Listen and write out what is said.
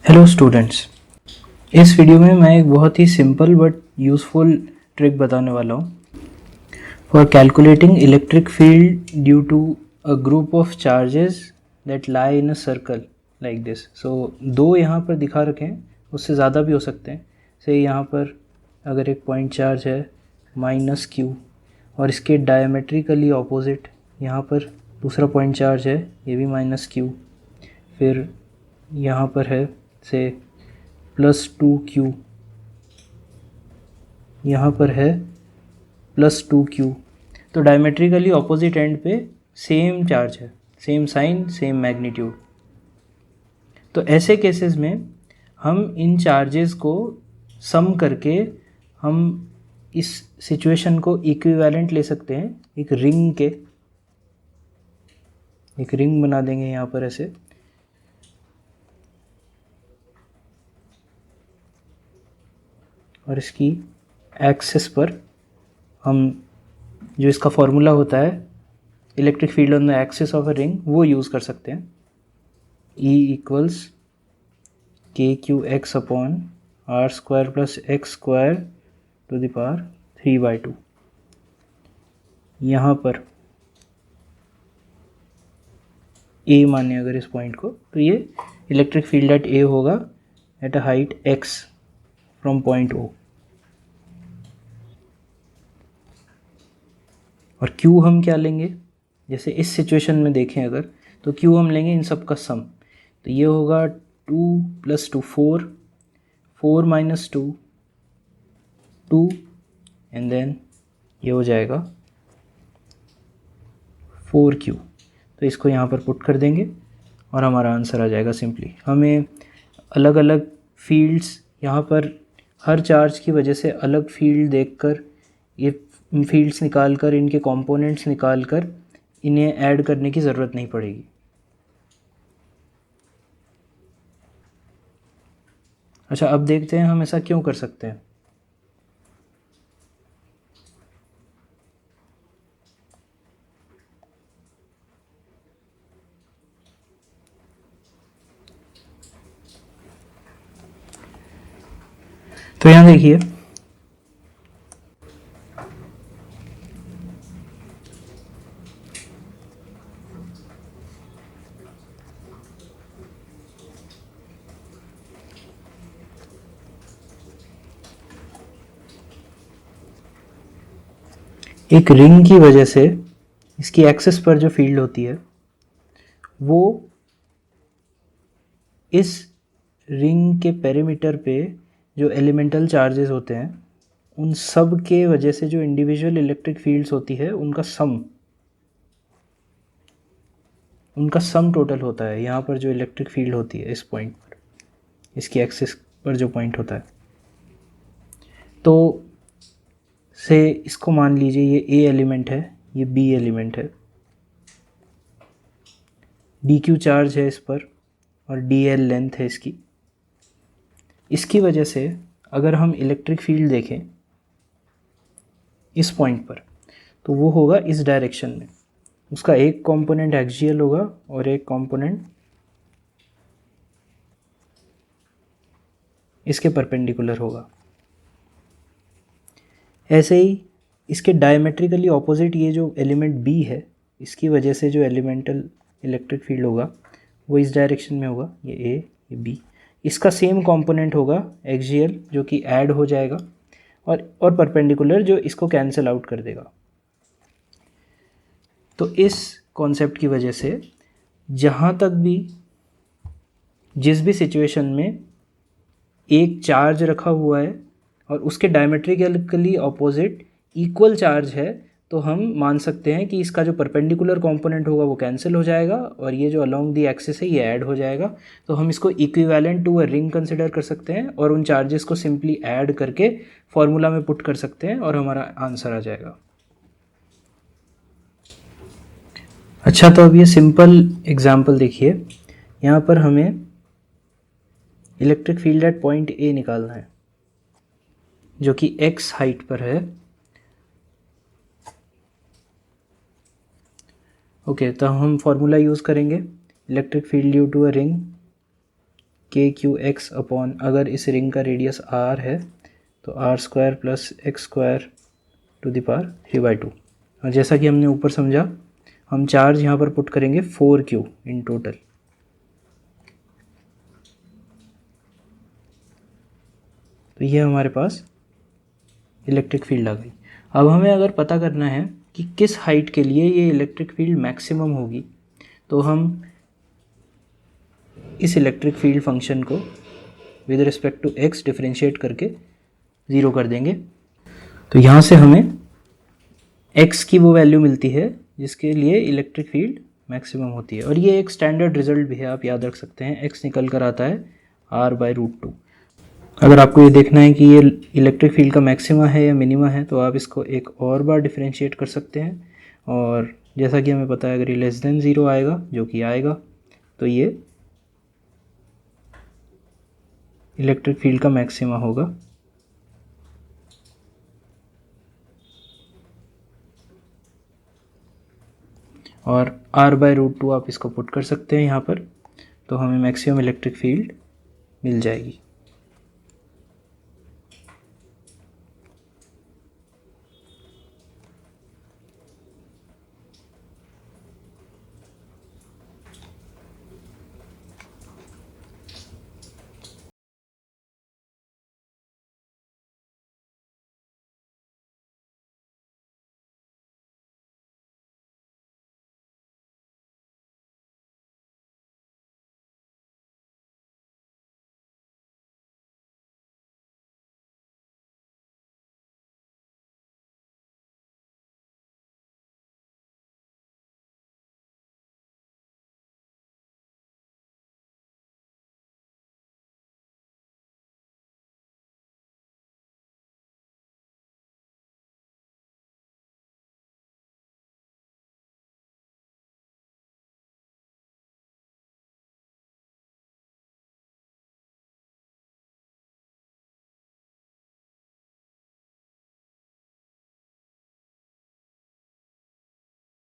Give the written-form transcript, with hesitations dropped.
Hello students, इस video में मैं एक बहुत ही सिंपल बट यूज़फुल ट्रिक बताने वाला हूँ for calculating electric field due to a group of charges that lie in a circle like this. So दो यहाँ पर दिखा रखे हैं, उससे ज़्यादा भी हो सकते हैं। से यहाँ पर अगर एक पॉइंट चार्ज है माइनस क्यू और इसके डायमेट्रिकली ऑपोजिट यहाँ पर दूसरा पॉइंट चार्ज है, ये भी माइनस क्यू। फिर यहाँ पर है से +2q, यहाँ पर है +2q। तो डायमेट्रिकली ऑपोजिट एंड पे सेम चार्ज है, सेम साइन सेम मैग्नीट्यूड। तो ऐसे केसेस में हम इन चार्जेस को सम करके हम इस सिचुएशन को इक्विवेलेंट ले सकते हैं एक रिंग के। एक रिंग बना देंगे यहाँ पर ऐसे, और इसकी एक्सिस पर हम जो इसका फॉर्मूला होता है electric field on the axis of a ring वो यूज़ कर सकते हैं। E = kqx/r² + x² ^ 3/2। यहाँ पर A माने अगर इस पॉइंट को, तो ये इलेक्ट्रिक फील्ड एट A होगा at a height x from point O। और Q हम क्या लेंगे, जैसे इस सिचुएशन में देखें अगर, तो Q हम लेंगे इन सब का सम। तो ये होगा 2 + 2 4, 4 - 2 2, एंड देन ये हो जाएगा 4Q। तो इसको यहाँ पर पुट कर देंगे और हमारा आंसर आ जाएगा सिंपली। हमें अलग अलग फील्ड्स यहाँ पर हर चार्ज की वजह से अलग फील्ड देखकर ये फील्ड्स निकाल कर इनके कंपोनेंट्स निकाल कर इन्हें ऐड करने की ज़रूरत नहीं पड़ेगी। अच्छा, अब देखते हैं हम ऐसा क्यों कर सकते हैं। तो यहाँ देखिए, एक रिंग की वजह से इसकी एक्सिस पर जो फील्ड होती है वो इस रिंग के पेरीमीटर पे जो एलिमेंटल चार्जेस होते हैं उन सब के वजह से जो इंडिविजुअल इलेक्ट्रिक फील्ड्स होती है उनका सम टोटल होता है। यहाँ पर जो इलेक्ट्रिक फील्ड होती है इस पॉइंट पर, इसकी एक्सिस पर जो पॉइंट होता है, तो से इसको मान लीजिए ये A एलिमेंट है, ये B एलिमेंट है, dq चार्ज है इस पर और dl लेंथ है इसकी। इसकी वजह से अगर हम इलेक्ट्रिक फील्ड देखें इस पॉइंट पर, तो वो होगा इस डायरेक्शन में। उसका एक कंपोनेंट एक्सियल होगा और एक कंपोनेंट इसके परपेंडिकुलर होगा। ऐसे ही इसके डायमेट्रिकली ऑपोजिट ये जो एलिमेंट B है, इसकी वजह से जो एलिमेंटल इलेक्ट्रिक फील्ड होगा वो इस डायरेक्शन में होगा, ये A ये B। इसका सेम कंपोनेंट होगा एक्सियल जो कि ऐड हो जाएगा और परपेंडिकुलर जो इसको कैंसिल आउट कर देगा। तो इस कॉन्सेप्ट की वजह से जहाँ तक भी जिस भी सिचुएशन में एक चार्ज रखा हुआ है और उसके डायमेट्रिकली ऑपोजिट इक्वल चार्ज है, तो हम मान सकते हैं कि इसका जो परपेंडिकुलर कंपोनेंट होगा वो कैंसिल हो जाएगा और ये जो अलोंग दी एक्सिस है ये ऐड हो जाएगा। तो हम इसको equivalent to a ring consider कर सकते हैं और उन चार्जेस को सिंपली ऐड करके फॉर्मूला में पुट कर सकते हैं और हमारा आंसर आ जाएगा। अच्छा, तो अब ये सिंपल एग्जाम्पल देखिए, यहाँ पर हमें electric field at point A निकालना है जो कि x हाइट पर है। ओके, तो हम फॉर्मूला यूज़ करेंगे electric field due to a ring के क्यू एक्स अपॉन, अगर इस रिंग का रेडियस r है तो r² plus x² to the power 3/2। और जैसा कि हमने ऊपर समझा, हम चार्ज यहाँ पर पुट करेंगे 4Q इन टोटल। तो ये हमारे पास इलेक्ट्रिक फील्ड आ गई। अब हमें अगर पता करना है कि किस हाइट के लिए ये इलेक्ट्रिक फील्ड मैक्सिमम होगी, तो हम इस इलेक्ट्रिक फील्ड फंक्शन को with respect to x differentiate करके 0 कर देंगे। तो यहाँ से हमें x की वो वैल्यू मिलती है जिसके लिए इलेक्ट्रिक फील्ड मैक्सिमम होती है। और ये एक स्टैंडर्ड रिजल्ट भी है, आप याद रख सकते हैं। x निकल कर आता है r/√2। अगर आपको ये देखना है कि ये इलेक्ट्रिक फील्ड का मैक्सिमा है या मिनिमा है, तो आप इसको एक और बार डिफरेंशिएट कर सकते हैं। और जैसा कि हमें पता है, अगर ये लेस देन 0 आएगा, जो कि आएगा, तो ये इलेक्ट्रिक फील्ड का मैक्सिमा होगा। और r/√2 आप इसको पुट कर सकते हैं यहाँ पर, तो हमें मैक्सिमम इलेक्ट्रिक फील्ड मिल जाएगी।